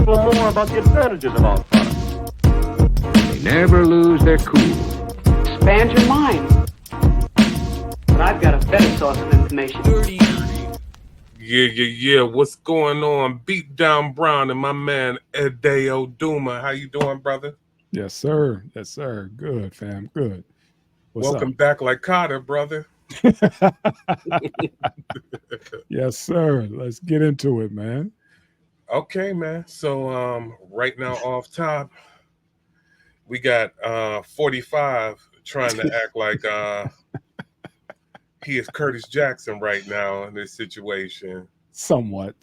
people more about the advantages of our products. They never lose their cool. Expand your mind. But I've got a better source of information. Yeah. What's going on? Beat Down Brown and my man Edeo Duma. How you doing, brother? Yes, sir. Yes, sir. Good, fam. Good. What's Welcome back like Carter, brother. up? Yes, sir. Let's get into it, man. Okay, man. So right now off top, we got 45 trying to act like he is Curtis Jackson right now in this situation. Somewhat,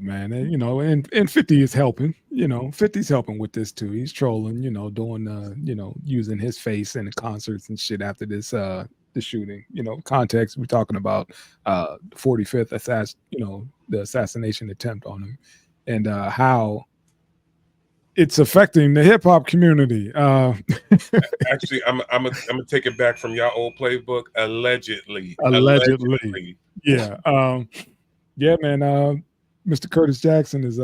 man. And, and 50 is helping. 50's helping with this too. He's trolling, doing using his face in the concerts and shit after this the shooting. Context, we're talking about 45th the assassination attempt on him, and how it's affecting the hip hop community. Actually, I'm gonna take it back from y'all old playbook. Allegedly. Yeah. Yeah, man. Mr. Curtis Jackson is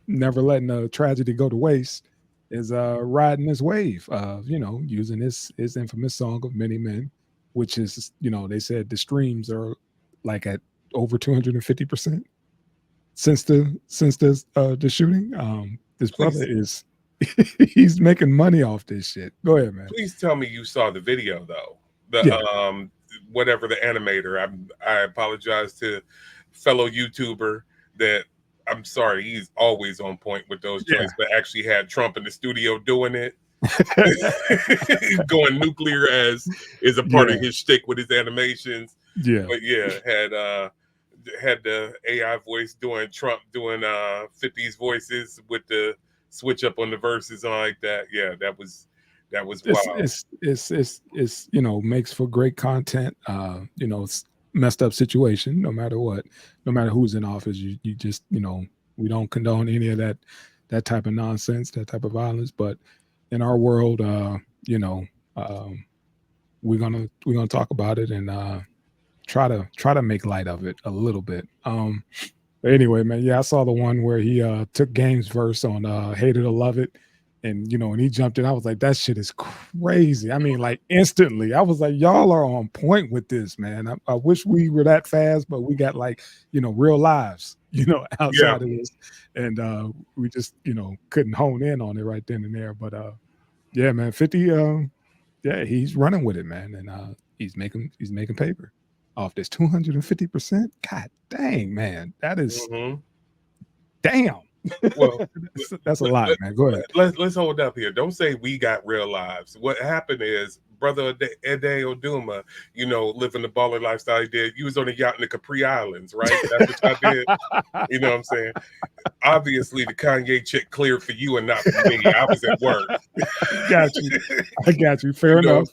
never letting a tragedy go to waste. Is riding this wave. Using his infamous song of Many Men, which is they said the streams are like at over 250% since the shooting. This brother is he's making money off this shit. Go ahead, man. Please tell me you saw the video though. Whatever the animator. I apologize to fellow YouTuber that I'm sorry, he's always on point with those joints, but actually had Trump in the studio doing it. Going nuclear as is a part of his shtick with his animations. Yeah. But had the AI voice doing Trump doing 50s voices with the switch up on the verses and like that. Yeah, that was wild. It's makes for great content. It's messed up situation no matter what, no matter who's in office. You just we don't condone any of that type of nonsense, that type of violence. But in our world, we're gonna talk about it and try to make light of it a little bit. But anyway, man, yeah, I saw the one where he took Game's verse on "Hate It or Love It," and and he jumped in. I was like, that shit is crazy. I mean, like instantly, I was like, y'all are on point with this, man. I wish we were that fast, but we got like real lives, outside of this, and we just couldn't hone in on it right then and there. But yeah, man, 50, he's running with it, man, and he's making paper off this 250%. God dang, man, that is damn. Well, that's a lot, man. Go ahead. Let's hold up here. Don't say we got real lives. What happened is, brother Edeo Duma, living the baller lifestyle he did. You was on a yacht in the Capri Islands, right? That's what I did. You know what I'm saying? Obviously, the Kanye chick cleared for you and not for me. I was at work. I got you. Fair enough.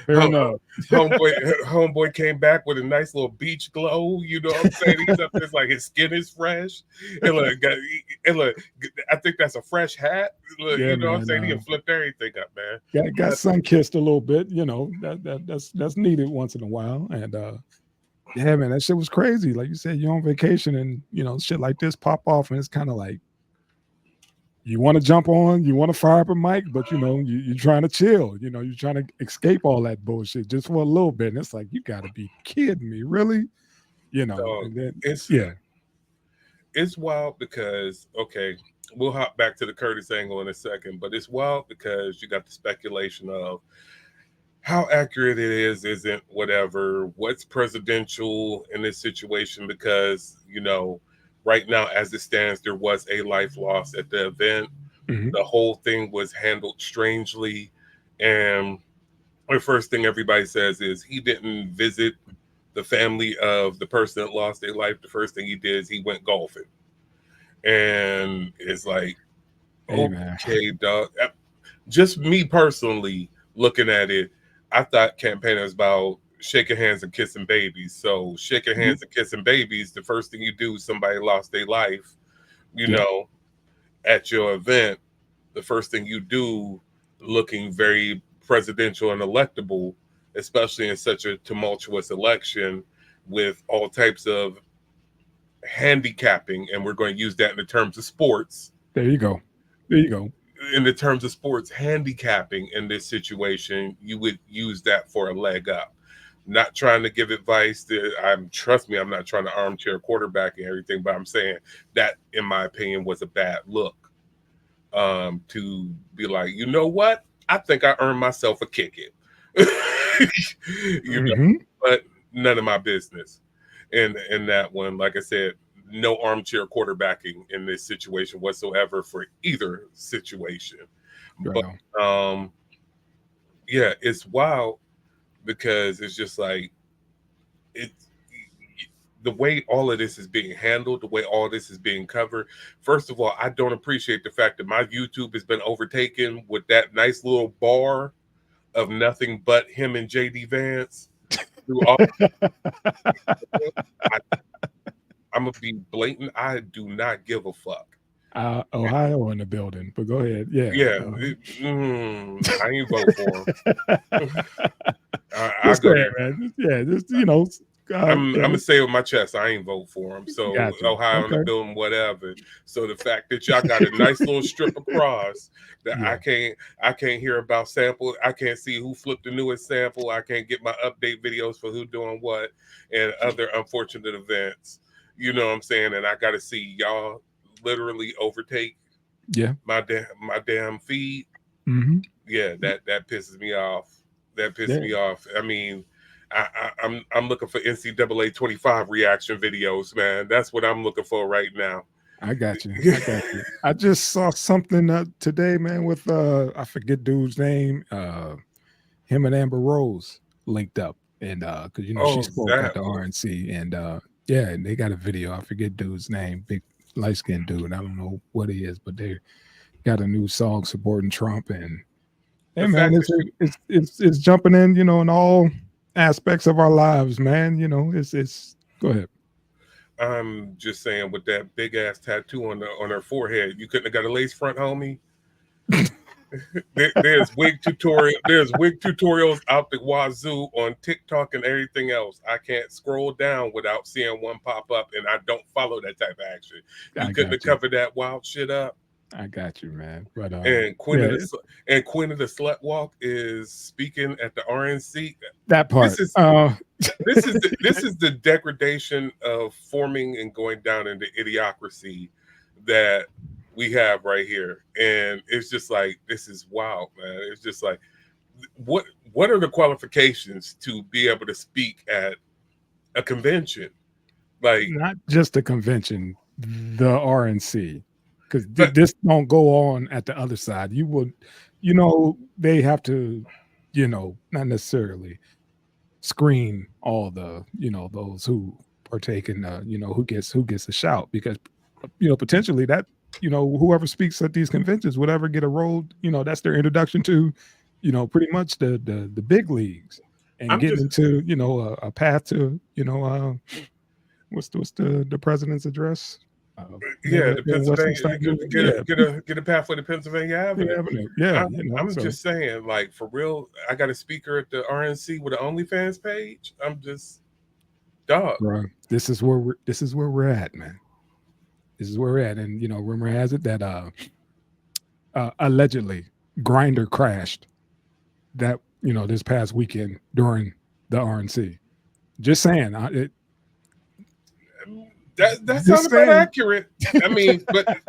Homeboy came back with a nice little beach glow. You know what I'm saying? He's up there like his skin is fresh. And look, I think that's a fresh hat. Look, you know what I'm saying? He flipped everything up, man. Got sun kissed a little bit. That's needed once in a while. And yeah, man, that shit was crazy. Like you said, you're on vacation and shit like this pop off, and it's kind of like you want to jump on, you want to fire up a mic, but you're trying to chill. You're trying to escape all that bullshit just for a little bit. And it's like, you got to be kidding me, really? And then, it's wild because we'll hop back to the Curtis angle in a second, but it's wild because you got the speculation of how accurate it is, isn't whatever, what's presidential in this situation, because right now, as it stands, there was a life loss at the event. Mm-hmm. The whole thing was handled strangely. And the first thing everybody says is he didn't visit the family of the person that lost their life. The first thing he did is he went golfing. And it's like, okay, dog. Just me personally looking at it, I thought campaigning was about shaking hands and kissing babies. So shaking hands and kissing babies, the first thing you do, somebody lost their life, at your event, the first thing you do, looking very presidential and electable, especially in such a tumultuous election with all types of handicapping, and we're going to use that in the terms of sports. There you go. There you go. In the terms of sports, handicapping in this situation, you would use that for a leg up. Not trying to give advice. Trust me, I'm not trying to armchair quarterback and everything, but I'm saying that, in my opinion, was a bad look. To be like, you know what? I think I earned myself a kick it. But none of my business. And that one, like I said, no armchair quarterbacking in this situation whatsoever for either situation. Right. But yeah, it's wild because it's just like the way all of this is being handled, the way all this is being covered. First of all, I don't appreciate the fact that my YouTube has been overtaken with that nice little bar of nothing but him and JD Vance. I'm gonna be blatant. I do not give a fuck. Ohio in the building, but go ahead. Yeah. I ain't vote for him. I Just go ahead, there. man. Yeah, just you know. I'm gonna say with my chest, I ain't vote for him. So Gotcha. Ohio in the building, whatever. So the fact that y'all got a nice little strip across that I can't hear about sample. I can't see who flipped the newest sample. I can't get my update videos for who doing what and other unfortunate events. You know what I'm saying? And I got to see y'all literally overtake my damn feed. Mm-hmm. Yeah, that pisses me off. That pisses me off. I mean, I'm looking for NCAA 25 reaction videos, man. That's what I'm looking for right now. I got you. I just saw something today, man, with I forget dude's name. Him and Amber Rose linked up, and because she spoke at the RNC, and and they got a video. I forget dude's name, big light skinned dude. I don't know what he is, but they got a new song supporting Trump, and hey, man, it's jumping in, in all aspects of our lives, man. It's go ahead. I'm just saying, with that big ass tattoo on her forehead, you couldn't have got a lace front, homie. There's wig tutorials out the wazoo on TikTok and everything else. I can't scroll down without seeing one pop up, and I don't follow that type of action. You couldn't have covered that wild shit up. I got you, man. But and Queen of the Slut Walk is speaking at the RNC. That part. This is the degradation of forming and going down into idiocracy that we have right here. And it's just like, this is wild, man. It's just like, what are the qualifications to be able to speak at a convention? Like, not just a convention, the RNC. Because this don't go on at the other side. You would, they have to, not necessarily screen all the, those who partake in, who gets a shout, because, potentially that, whoever speaks at these conventions would ever get a role, that's their introduction to, pretty much the big leagues and getting into, a path to, what's the president's address? The Pennsylvania, get a pathway to Pennsylvania Avenue. I'm just saying, like, for real, I got a speaker at the RNC with an OnlyFans page. I'm just dog. Bro, this is where we're at, man. This is where we're at, and rumor has it that allegedly Grindr crashed that this past weekend during the RNC. Just saying, that sounds about accurate. I mean, but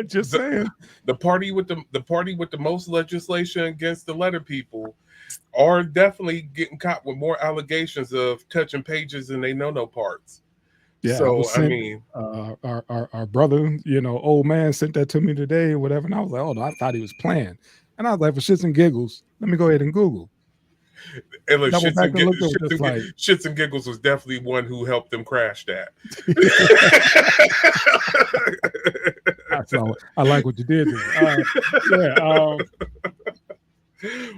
just saying, the party with the most legislation against the letter people are definitely getting caught with more allegations of touching pages and they no parts. Yeah. So I mean, our brother, old man sent that to me today or whatever, and I was like, oh no, I thought he was playing, and I was like, for shits and giggles, let me go ahead and Google. And like, shits and giggles was definitely one who helped them crash that. So I like what you did there.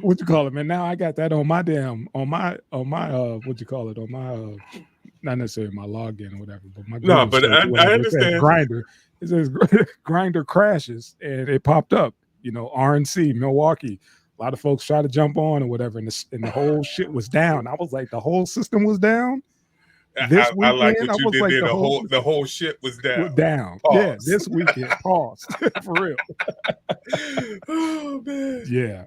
What you call it, man? Now I got that on my what you call it, on my not necessarily my login or whatever, but my I understand. Grindr. It says Grindr crashes, and it popped up. RNC Milwaukee. A lot of folks try to jump on or whatever, and the whole shit was down. I was like, the whole system was down. This I like weekend, what I you was did like there. the whole The whole shit was down. down. Yeah, Pause. this weekend. Pause. For real. Oh man. Yeah.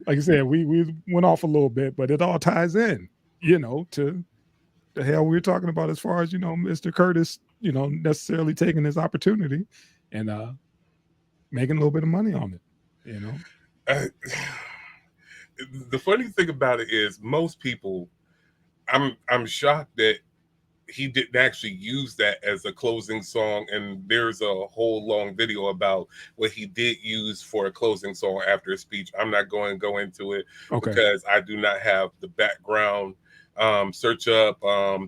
Like I said, we went off a little bit, but it all ties in, to the hell we were talking about as far as, Mr. Curtis, necessarily taking his opportunity and making a little bit of money on it, The funny thing about it is most people, I'm shocked that he didn't actually use that as a closing song, and there's a whole long video about what he did use for a closing song after his speech. I'm not going to go into it Okay. because I do not have the background. Search up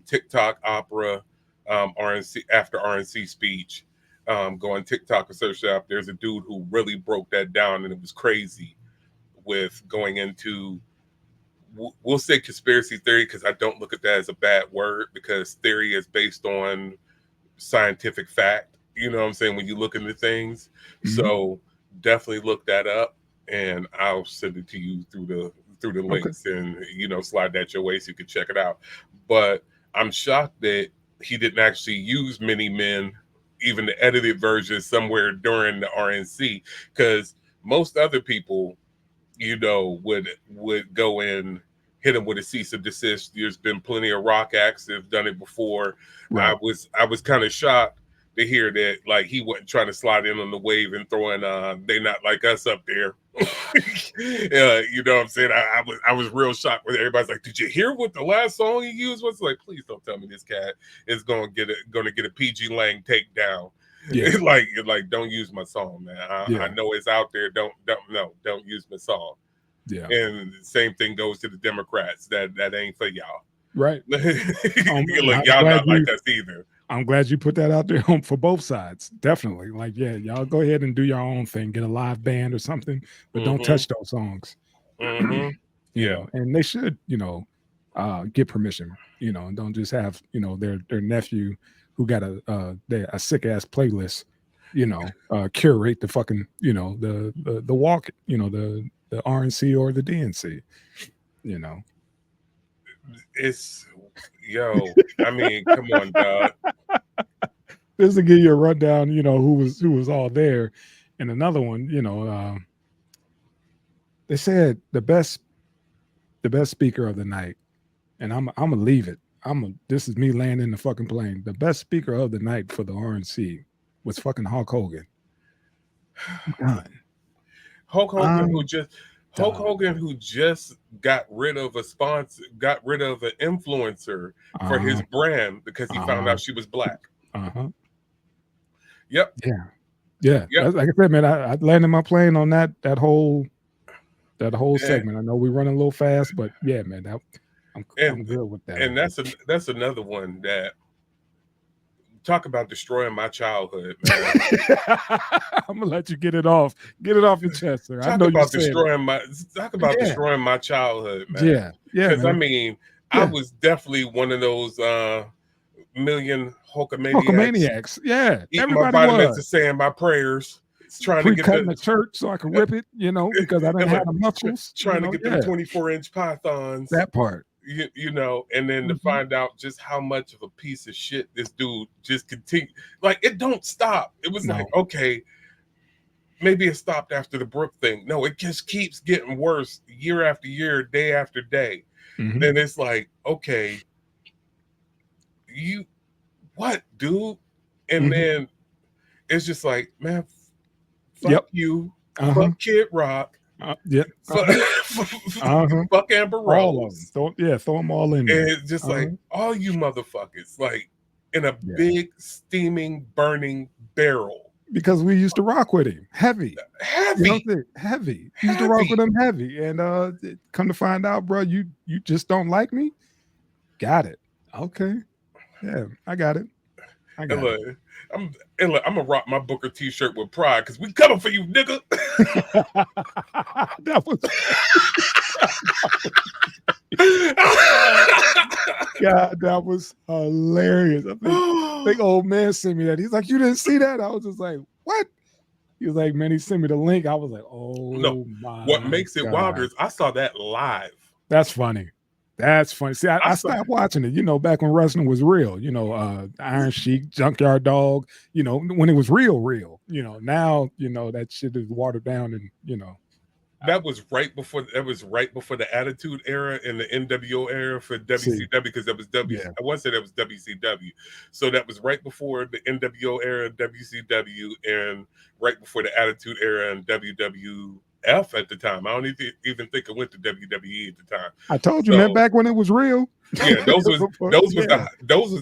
TikTok opera RNC after RNC speech. Go on TikTok and search it up. There's a dude who really broke that down, and it was crazy with going into, we'll say conspiracy theory, because I don't look at that as a bad word, because theory is based on scientific fact. You know what I'm saying? When you look into things. Mhm. So definitely look that up, and I'll send it to you through the links, and slide that your way so you can check it out. But I'm shocked that he didn't actually use Many Men, even the edited version, somewhere during the RNC, because most other people would go in, hit him with a cease and desist. There's been plenty of rock acts that have done it before. Right. I was kind of shocked to hear that, like, he wasn't trying to slide in on the wave and throwing They Not Like Us up there. You know what I'm saying? I was real shocked when everybody's like, did you hear what the last song he used was? Like, please don't tell me this cat is gonna get a PG Lang takedown. Yeah. like don't use my song, man. Yeah. I know it's out there. Don't use my song. Yeah. And the same thing goes to the Democrats. That ain't for y'all. Right. Y'all not like us either. I'm glad you put that out there for both sides. Definitely. Like, yeah, y'all go ahead and do your own thing. Get a live band or something, but don't touch those songs. You know, and they should, get permission, and don't just have, their nephew who got a sick ass playlist, curate the fucking, the walk, the RNC or the DNC, It's I mean, come on, dog. Just to give you a rundown, who was all there. And another one, they said the best speaker of the night, and I'm gonna leave it. This is me landing the fucking plane. The best speaker of the night for the RNC was fucking Hulk Hogan. Done. Hulk Hogan, who just got rid of an influencer for his brand because he found out she was black. Yep. Yeah. Yep. Like I said, man, I landed my plane on that whole segment. I know we're running a little fast, but yeah, man, I'm good with that. And that's another one that, talk about destroying my childhood, man. I'm gonna let you get it off your chest, sir. Talk about destroying my childhood, man. Yeah. Because I mean, I was definitely one of those million Hulkamaniacs. Yeah, eating my vitamins and saying my prayers, trying to get the church so I can rip it, because I didn't have the muscles. Trying to get them 24-inch pythons. That part. And then to find out just how much of a piece of shit this dude just continued. Like, it don't stop. It was like, okay, maybe it stopped after the Brooke thing. No, it just keeps getting worse year after year, day after day. Then it's like, okay, what, dude? And then it's just like, man, fuck you, fuck Kid Rock. Fuck Amber Rose. Throw them all in there. And it's just like, all you motherfuckers, like, in a big, steaming, burning barrel. Because we used to rock with him. Heavy. Heavy. Used to rock with him heavy. And come to find out, bro, you just don't like me? Got it. Okay. Yeah, I got it. I'm gonna rock my Booker t-shirt with pride because we coming for you, nigga. That was God, that was hilarious. I think old man sent me that. He's like, you didn't see that? I was just like, what? He was like, man, he sent me the link. I was like, oh no. What makes it wilder is I saw that live. That's funny. That's funny. See, I stopped watching it, back when wrestling was real, Iron Sheik, Junkyard Dog, when it was real. Now, that shit is watered down and, that was right before the Attitude Era and the NWO era for WCW, because that was I want to say that was WCW. So that was right before the NWO era, WCW, and right before the Attitude Era and WWF at the time. I don't even think it went to WWE at the time. I told you, man, back when it was real. Yeah, those was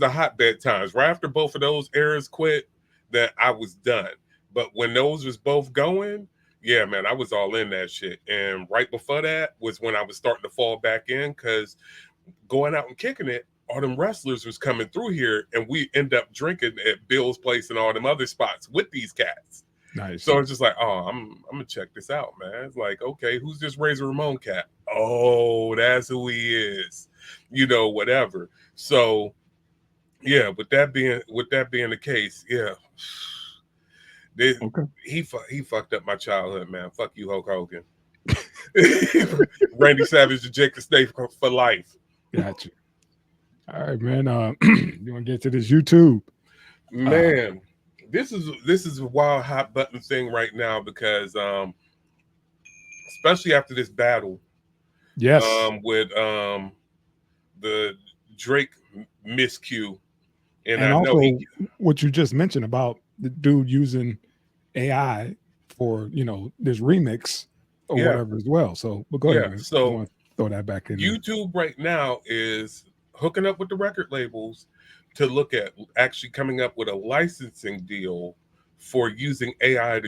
the hotbed times. Right after both of those eras quit, that I was done. But when those was both going, yeah, man, I was all in that shit. And right before that was when I was starting to fall back in, because going out and kicking it, all them wrestlers was coming through here, and we end up drinking at Bill's place and all them other spots with these cats. Nice. So it's just like, oh, I'm gonna check this out, man. It's like, okay, who's this Razor Ramon cat? Oh, that's who he is. Whatever. So yeah, with that being the case, yeah. He fucked up my childhood, man. Fuck you, Hulk Hogan. Randy Savage and Jake the Snake for life. Gotcha. All right, man. You want to get to this YouTube? Man, this is a wild hot button thing right now, because especially after this battle, yes, with the Drake miscue, and I also know what you just mentioned about the dude using AI for this remix or whatever as well. So but go ahead. So throw that back in. YouTube right now is hooking up with the record labels to look at actually coming up with a licensing deal for using AI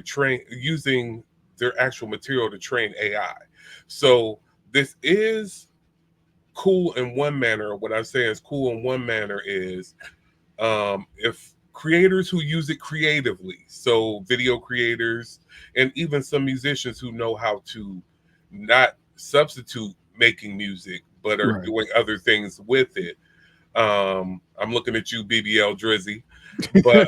using their actual material to train AI. So this is cool in one manner. What I'm saying is cool in one manner is if creators who use it creatively, so video creators and even some musicians who know how to not substitute making music but are doing other things with it. I'm looking at you, BBL Drizzy, but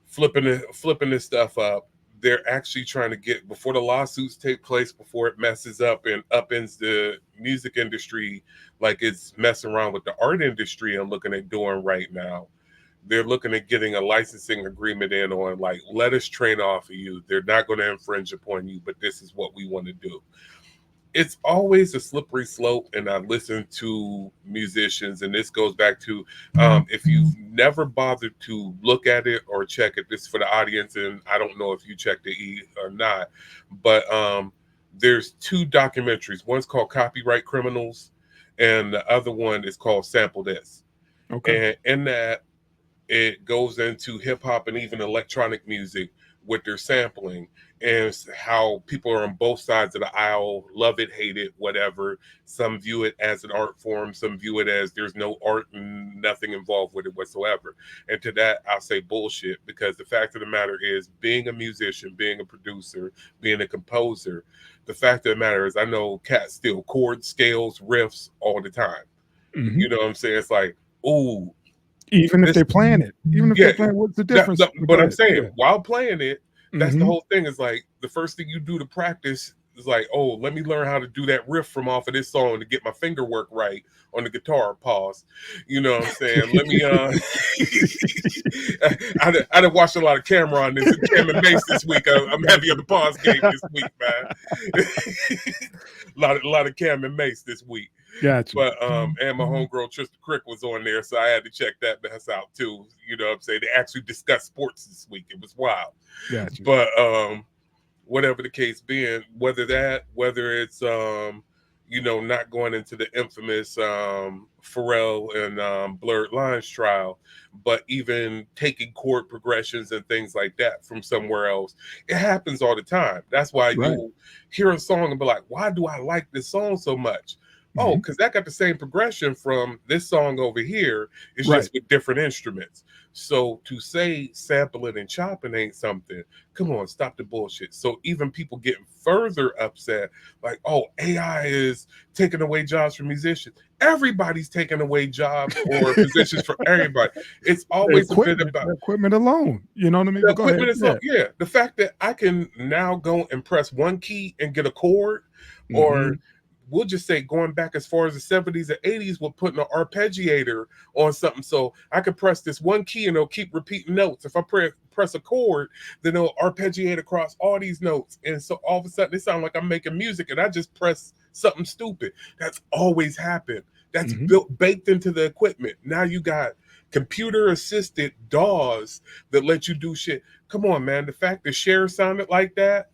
flipping this stuff up, they're actually trying to get, before the lawsuits take place, before it messes up and upends the music industry like it's messing around with the art industry I'm looking at doing right now. They're looking at getting a licensing agreement in on, like, let us train off of you. They're not going to infringe upon you, but this is what we want to do. It's always a slippery slope, and I listen to musicians, and this goes back to if you've never bothered to look at it or check it, this is for the audience, and I don't know if you checked it or not, but there's two documentaries. One's called Copyright Criminals, and the other one is called Sample This. Okay. And in that, it goes into hip hop and even electronic music with their sampling, and how people are on both sides of the aisle, love it, hate it, whatever. Some view it as an art form, some view it as there's no art and nothing involved with it whatsoever. And to that, I'll say bullshit, because the fact of the matter is, being a musician, being a producer, being a composer, the fact of the matter is, I know cats steal chords, scales, riffs all the time. Mm-hmm. You know what I'm saying? It's like, ooh. Even if they're playing it, what's the difference? But I'm saying, while playing it, that's the whole thing. Is like, the first thing you do to practice is like, oh, let me learn how to do that riff from off of this song to get my finger work right on the guitar. Pause. You know what I'm saying? Let me. I done watched a lot of Cameron this Cam and Mace this week. I'm heavy on the pause game this week, man. a lot of Cam and Mace this week. Gotcha. But and my homegirl Trista Crick was on there, so I had to check that mess out too. You know what I'm saying? They actually discussed sports this week. It was wild. Gotcha. But whatever the case being, whether it's not going into the infamous Pharrell and Blurred Lines trial, but even taking chord progressions and things like that from somewhere else, it happens all the time. That's why you'll hear a song and be like, why do I like this song so much? Oh, because that got the same progression from this song over here. It's just with different instruments. So to say sampling and chopping ain't something, come on, stop the bullshit. So even people getting further upset, like, oh, AI is taking away jobs from musicians. Everybody's taking away jobs or positions from everybody. It's always a bit about equipment alone. You know what I mean? The equipment is the fact that I can now go and press one key and get a chord, or we'll just say going back as far as the 70s and 80s with putting an arpeggiator on something. So I could press this one key and it'll keep repeating notes. If I press a chord, then it'll arpeggiate across all these notes. And so all of a sudden it sounds like I'm making music and I just press something stupid. That's always happened. That's baked into the equipment. Now you got computer assisted DAWs that let you do shit. Come on, man. The fact that Cher sounded like that,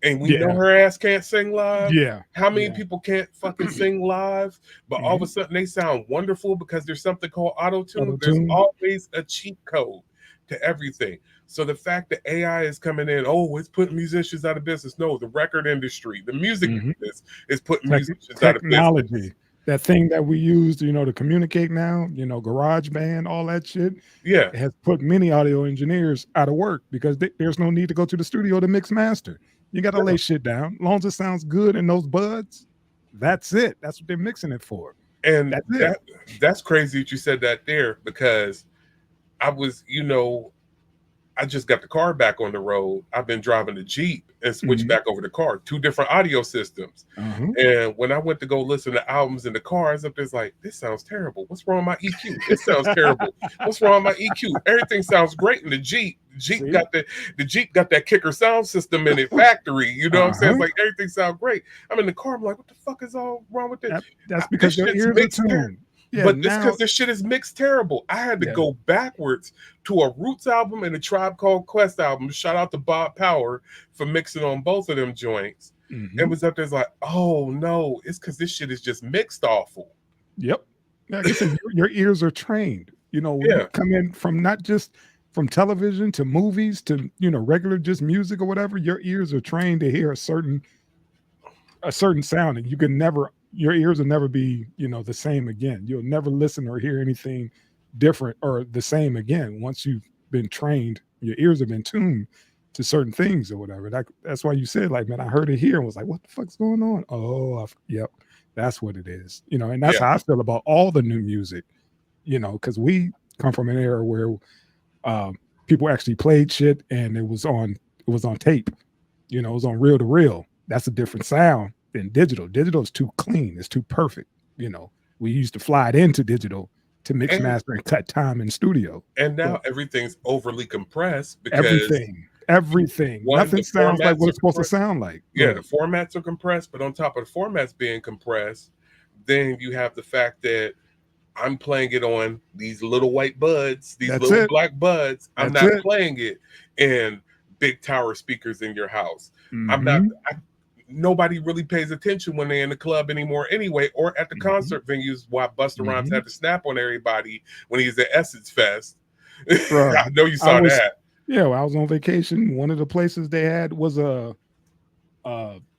and we know her ass can't sing live. Yeah. How many people can't fucking sing live? But all of a sudden they sound wonderful because there's something called auto-tune. There's always a cheat code to everything. So the fact that AI is coming in, oh, it's putting musicians out of business. No, the record industry, the music business is putting musicians out of business. That thing that we use, to communicate now, GarageBand, all that shit. Yeah. Has put many audio engineers out of work because there's no need to go to the studio to mix master. You got to lay shit down. As long as it sounds good in those buds, that's it. That's what they're mixing it for. And that's crazy that you said that there, because I was, I just got the car back on the road. I've been driving the Jeep and switched back over the car, 2 different audio systems. And when I went to go listen to albums in the car, I was up there like, this sounds terrible. What's wrong with my EQ? It sounds terrible. What's wrong with my EQ? Everything sounds great in the Jeep. The Jeep got that kicker sound system in it, factory. You know what I'm saying? It's like everything sounds great. I'm in the car. I'm like, what the fuck is all wrong with this? That's because your ears are tuned. Yeah, but it's because this shit is mixed terrible. I had to go backwards to a Roots album and a Tribe Called Quest album. Shout out to Bob Power for mixing on both of them joints. It was up there like, oh no, it's because this shit is just mixed awful. Yep. Like I said, your ears are trained. When you come in from not just from television to movies to regular just music or whatever, your ears are trained to hear a certain sound, and your ears will never be, the same again. You'll never listen or hear anything different or the same again. Once you've been trained, your ears have been tuned to certain things or whatever. That's why you said, like, man, I heard it here and was like, what the fuck's going on? Oh, yep, that's what it is. And that's how I feel about all the new music, because we come from an era where people actually played shit and it was on tape, it was on reel to reel. That's a different sound than digital. Digital is too clean. It's too perfect. We used to fly it into digital to mix, master, and cut time in studio. And now everything's overly compressed because everything. Nothing sounds like what it's supposed to sound like. Yeah, the formats are compressed, but on top of the formats being compressed, then you have the fact that I'm playing it on these little white buds, these little black buds. I'm not playing it in big tower speakers in your house. I'm not. Nobody really pays attention when they're in the club anymore anyway, or at the concert venues. Why Busta Rhymes had to snap on everybody when he was at Essence Fest. I know you saw that. Yeah, I was on vacation. One of the places they had was what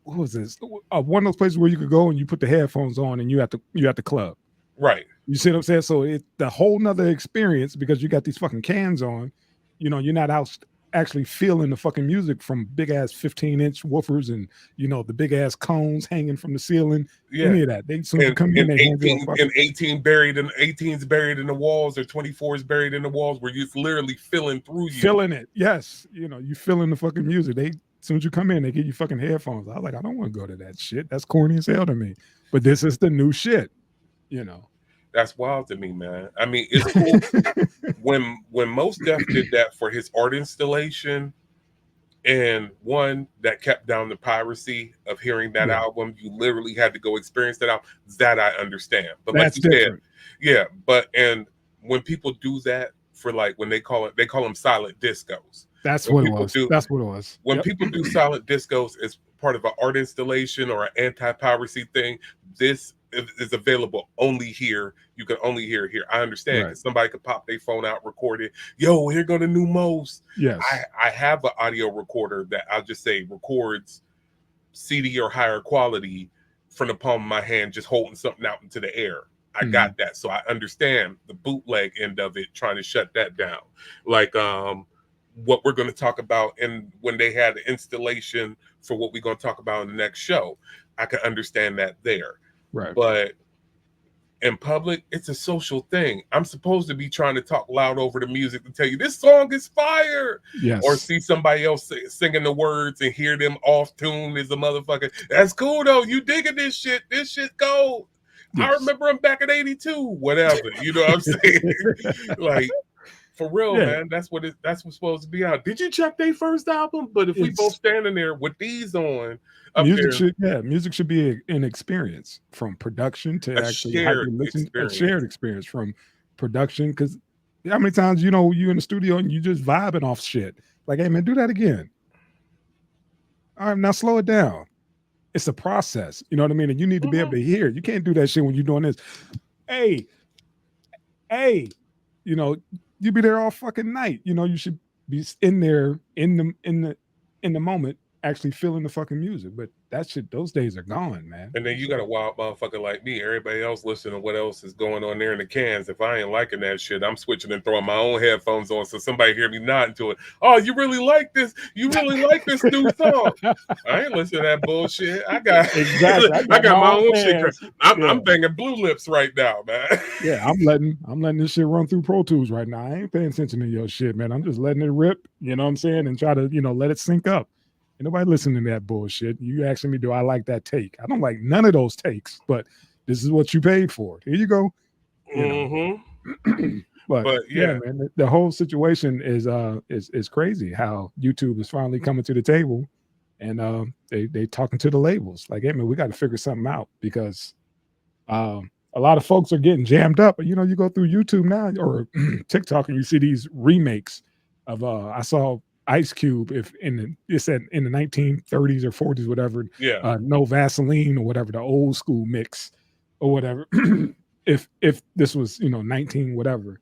was this? One of those places where you could go and you put the headphones on and you at the club. Right. You see what I'm saying? So it's the whole nother experience because you got these fucking cans on. You're not out actually feeling the fucking music from big ass 15-inch woofers and the big ass cones hanging from the ceiling. Any of that. They soon come in and 18 buried in 18's buried in the walls or 24's buried in the walls where you're literally feeling through you. Feeling it. Yes. You feeling the fucking music. As soon as you come in, they give you fucking headphones. I was like, I don't want to go to that shit. That's corny as hell to me. But this is the new shit. That's wild to me, man. I mean, it's cool. when Mos Def did that for his art installation, and one that kept down the piracy of hearing that album, you literally had to go experience that album. That I understand, but that's like you different. said, and when people do that for like when they call them silent discos. That's what it was. That's what it was. When people do silent discos as part of an art installation or an anti-piracy thing, this is available only here. You can only hear it here. I understand because somebody could pop their phone out, record it. Yo, here go the new Mos. Yes. I have an audio recorder that I'll just say records CD or higher quality from the palm of my hand, just holding something out into the air. I got that. So I understand the bootleg end of it, trying to shut that down. Like what we're going to talk about, and when they had the installation for what we're going to talk about in the next show, I can understand that there. Right. But in public, it's a social thing. I'm supposed to be trying to talk loud over the music to tell you this song is fire, Yes. or see somebody else singing the words and hear them off tune as a motherfucker. That's cool though. You digging this shit? This shit gold. Yes. I remember I'm back in '82, whatever. You know what I'm saying? Like, for real, Yeah. man. That's what's supposed to be out. Did you check their first album? But if we both standing there with these on, up music there, should be an experience from production to actually shared listen. A experience. shared experience from production. Because how many times you in the studio and you just vibing off shit? Like, hey man, do that again. All right, now slow it down. It's a process. You know what I mean? And you need to be able to hear. You can't do that shit when you're doing this. Hey, you be there all fucking night. You should be in there in the moment, actually feeling the fucking music. But that shit, those days are gone, man. And then you got a wild motherfucker like me. Everybody else listening to what else is going on there in the cans. If I ain't liking that shit, I'm switching and throwing my own headphones on so somebody hear me nodding to it. Oh, you really like this? You really like this new song? I ain't listening to that bullshit. I got my own shit. I'm banging Blue Lips right now, man. Yeah, I'm letting this shit run through Pro Tools right now. I ain't paying attention to your shit, man. I'm just letting it rip. You know what I'm saying? And try to let it sync up. Ain't nobody listening to that bullshit. You asking me, do I like that take? I don't like none of those takes, but this is what you paid for. Here you go. But yeah, man, the whole situation is crazy. How YouTube is finally coming to the table, and they talking to the labels like, hey man, we got to figure something out, because a lot of folks are getting jammed up. But you go through YouTube now or TikTok and you see these remakes of I saw Ice Cube, it said in the 1930s or 40s, whatever. Yeah. No Vaseline or whatever, the old school mix or whatever. if this was 19 whatever,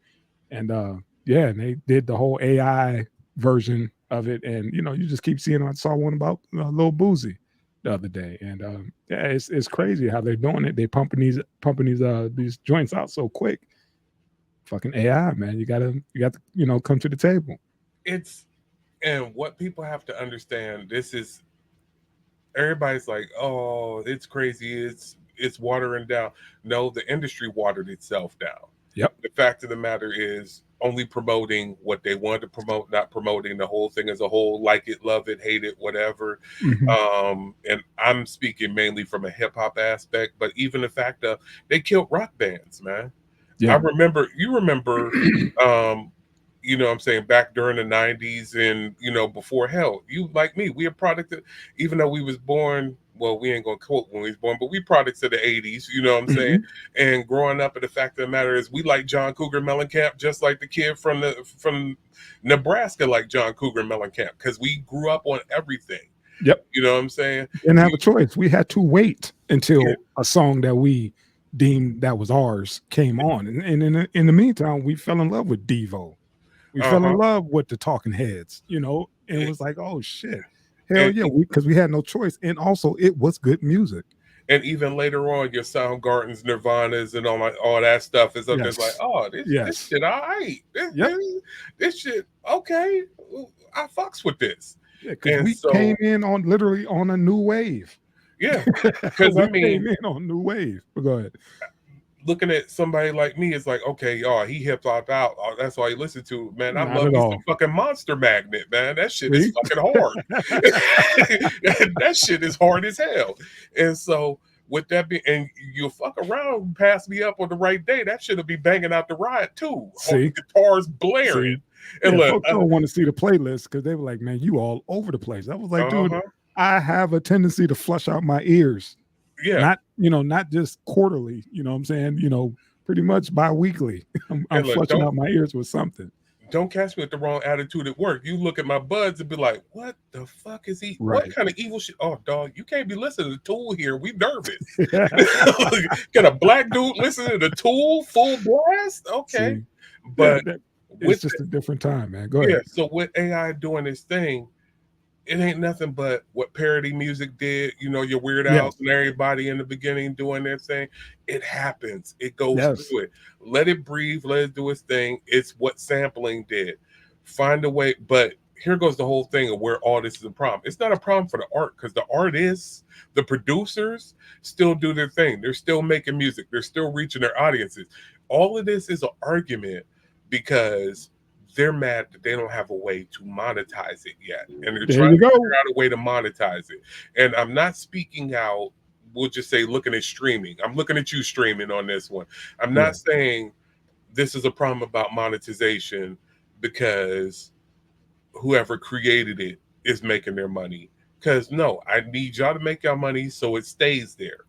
and and they did the whole AI version of it, and you just keep seeing. I saw one about Lil Boozy the other day, and it's crazy how they're doing it. They pumping these joints out so quick. Fucking AI, man. You got to come to the table. And what people have to understand, this is, everybody's like, oh, it's crazy, it's watering down. No, the industry watered itself down. Yep. The fact of the matter is only promoting what they wanted to promote, not promoting the whole thing as a whole, like it, love it, hate it, whatever. And I'm speaking mainly from a hip hop aspect, but even the fact of they killed rock bands, man. Yeah. You remember you know what I'm saying, back during the 90s and, before, hell, you like me, we a product of, even though we was born, well, we ain't gonna quote when we was born, but we products of the 80s, you know what I'm saying? And growing up, and the fact of the matter is we like John Cougar Mellencamp just like the kid from Nebraska like John Cougar Mellencamp, because we grew up on everything. Yep. You know what I'm saying? Didn't have a choice. We had to wait until a song that we deemed that was ours came on. And in the meantime, we fell in love with Devo. We fell in love with the Talking Heads, and it was like, oh shit, hell yeah, because we had no choice, and also it was good music. And even later on, your Soundgardens, Nirvanas, and all that stuff is up there. It's like, oh, this shit, all right, this shit, okay, I fucks with this. Yeah, because we came in literally on a new wave. Yeah, because we came in on a new wave. But go ahead. Looking at somebody like me, it's like, okay, y'all, he hip hop out. That's all he listen to. Man, I love me some fucking Monster Magnet, man. That shit is fucking hard. That shit is hard as hell. And so with that being, and you'll fuck around, pass me up on the right day, that shit'll be banging out the ride too. See? Guitars blaring. And look, I don't want to see the playlist because they were like, man, you all over the place. I was like, dude, I have a tendency to flush out my ears. Yeah. Not just quarterly, you know what I'm saying? Pretty much bi-weekly. I'm flushing out my ears with something. Don't catch me with the wrong attitude at work. You look at my buds and be like, what the fuck is he? Right. What kind of evil shit? Oh, dog, you can't be listening to Tool here. We nervous. Got a black dude listening to Tool full blast? Okay. See, but it's just a different time, man. Go ahead. Yeah, so with AI doing this thing, it ain't nothing but what parody music did. Your Weird Al's and everybody in the beginning doing their thing. It happens. It goes through it. Let it breathe. Let it do its thing. It's what sampling did. Find a way. But here goes the whole thing of where all this is a problem. It's not a problem for the art, because the artists, the producers still do their thing. They're still making music. They're still reaching their audiences. All of this is an argument because they're mad that they don't have a way to monetize it yet. And they're trying to figure out a way to monetize it. And I'm not speaking out, we'll just say looking at streaming. I'm looking at you streaming on this one. I'm not saying this is a problem about monetization because whoever created it is making their money. Because no, I need y'all to make y'all money so it stays there.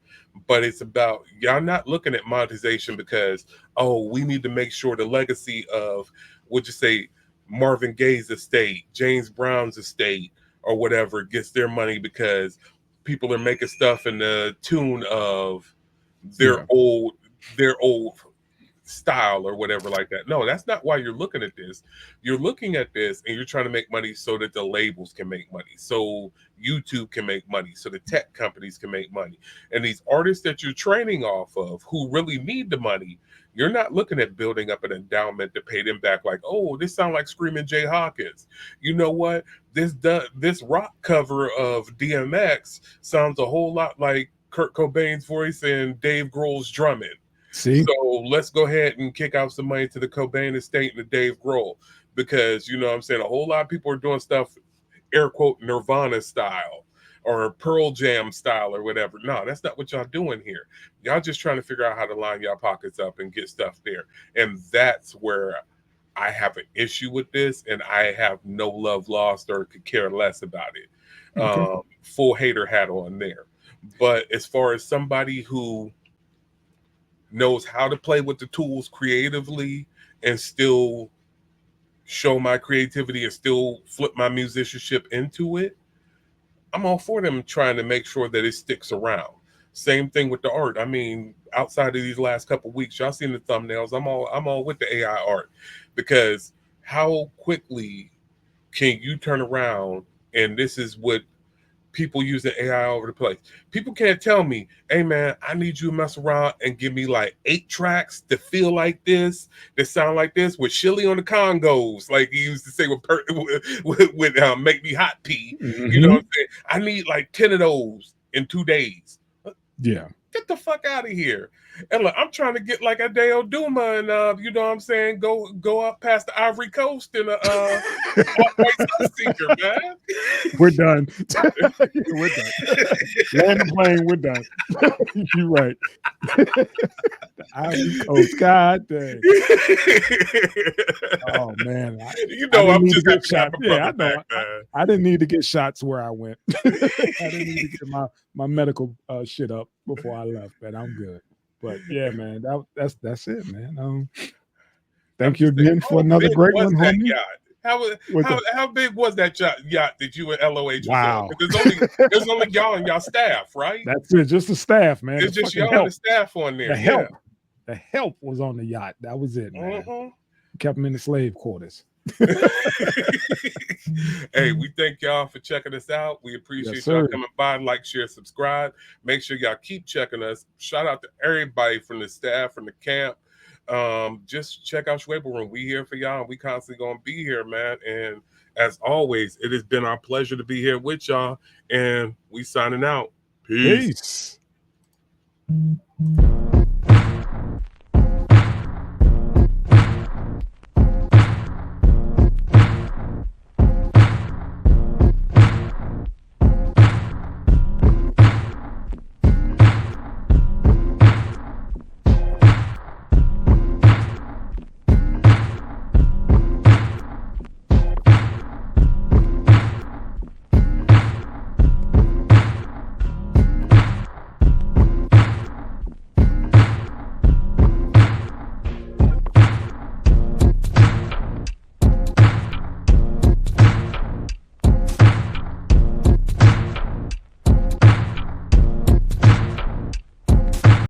But it's about y'all not looking at monetization because, oh, we need to make sure the legacy of, would you say, Marvin Gaye's estate, James Brown's estate, or whatever gets their money because people are making stuff in the tune of their old style or whatever like that. No, that's not why you're looking at this. You're looking at this and you're trying to make money so that the labels can make money, so YouTube can make money, so the tech companies can make money. And these artists that you're training off of who really need the money, you're not looking at building up an endowment to pay them back like, oh, this sounds like Screaming Jay Hawkins. You know what? This rock cover of DMX sounds a whole lot like Kurt Cobain's voice and Dave Grohl's drumming. See? So let's go ahead and kick out some money to the Cobain estate and the Dave Grohl, because you know what I'm saying, a whole lot of people are doing stuff, air quote, Nirvana style or Pearl Jam style or whatever. No, that's not what y'all doing here. Y'all just trying to figure out how to line y'all pockets up and get stuff there. And that's where I have an issue with this, and I have no love lost or could care less about it. Okay. Full hater hat on there. But as far as somebody who knows how to play with the tools creatively and still show my creativity and still flip my musicianship into it, I'm all for them trying to make sure that it sticks around. Same thing with the art. I mean, outside of these last couple of weeks, y'all seen the thumbnails. I'm all with the AI art, because how quickly can you turn around, and this is what people using AI all over the place. People can't tell me, hey man, I need you to mess around and give me like 8 tracks that feel like this, that sound like this, with Shilly on the Congos, like he used to say with Make Me Hot P. You know what I'm saying? I need like 10 of those in 2 days. Yeah. Get the fuck out of here. And look, I'm trying to get like a Deo Duma and you know what I'm saying, go up past the Ivory Coast in a Sunseeker, man. We're done. We're done. Land the plane, we're done. You're right. The Ivory Coast, god dang. Oh man. You know, I'm just happy to have a yeah, I brother know. back, man. I didn't need to get shots where I went. I didn't need to get my medical shit up before I left, man. I'm good. But yeah, man, that's it, man. Thank you again for another great one, homie. Yacht? How big was that yacht that you and LOH was Wow. on? There's only y'all and y'all staff, right? That's it, just the staff, man. It's just y'all and the staff on there. The help was on the yacht. That was it, man. Kept them in the slave quarters. Hey, we thank y'all for checking us out. We appreciate y'all coming by. Like, share, subscribe. Make sure y'all keep checking us. Shout out to everybody from the staff, from the camp. Just check out Schwable Room. We here for y'all. We constantly gonna be here, man. And as always, it has been our pleasure to be here with y'all. And we signing out. Peace. Peace.